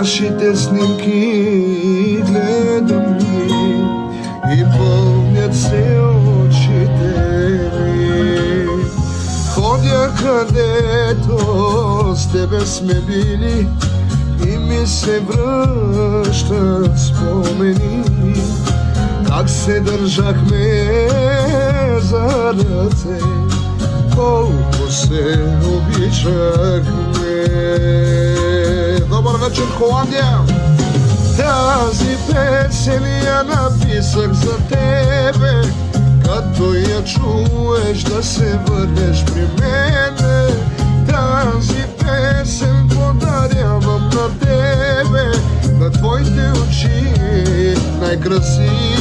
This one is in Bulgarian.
Нашите снимки гледам и пълнят се очите ми. Ходя където с тебе сме били и ми се връщат спомени, как се държахме за ръце, колко се обичахме. Добър вечер, Холандия! Тази песен я написах за тебе, като я чуеш да се върнеш при мене. Тази песен подарявам на тебе, на твоите очи най-красиви